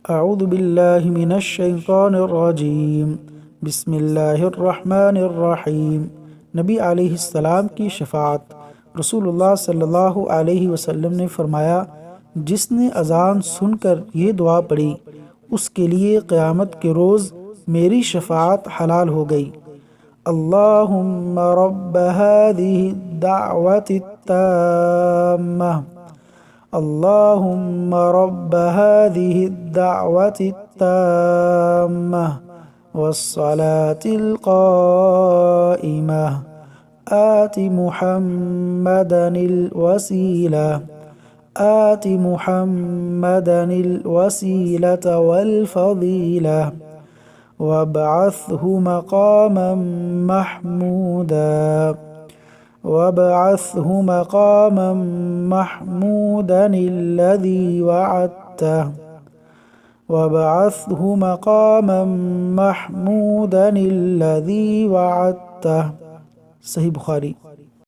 अऊज़ु बिल्लाहि मिनश शैतानिर रजीम। बिस्मिल्लाहिर्रहमानिर्रहीम। नबी अलैहिस्सलाम की शफ़ाअत। रसूलुल्लाह सल्लल्लाहु अलैहि वसल्लम ने फरमाया, जिसने अज़ान सुनकर ये दुआ पढ़ी उसके लिए क़यामत के रोज़ मेरी शफ़ाअत हलाल हो गई। अल्लाहुम्मा रब्ब हाज़िहि दाअवति ताम्मा, अल्लाहुम्मा रब्ब हाज़िहि दाअवति ताम्मा वस्सलातिल क़ाइमा आति मुहम्मदनिल वसीला, आति मुहम्मदनिल वसीलता वल फ़ज़ीला वबअथहु मक़ामम महमूदा, वबअथहु मक़ामम महमूदनिल्लज़ी वअदतह, वबअथहु मक़ामम महमूदनिल्लज़ी वअदतह। सही बुखारी।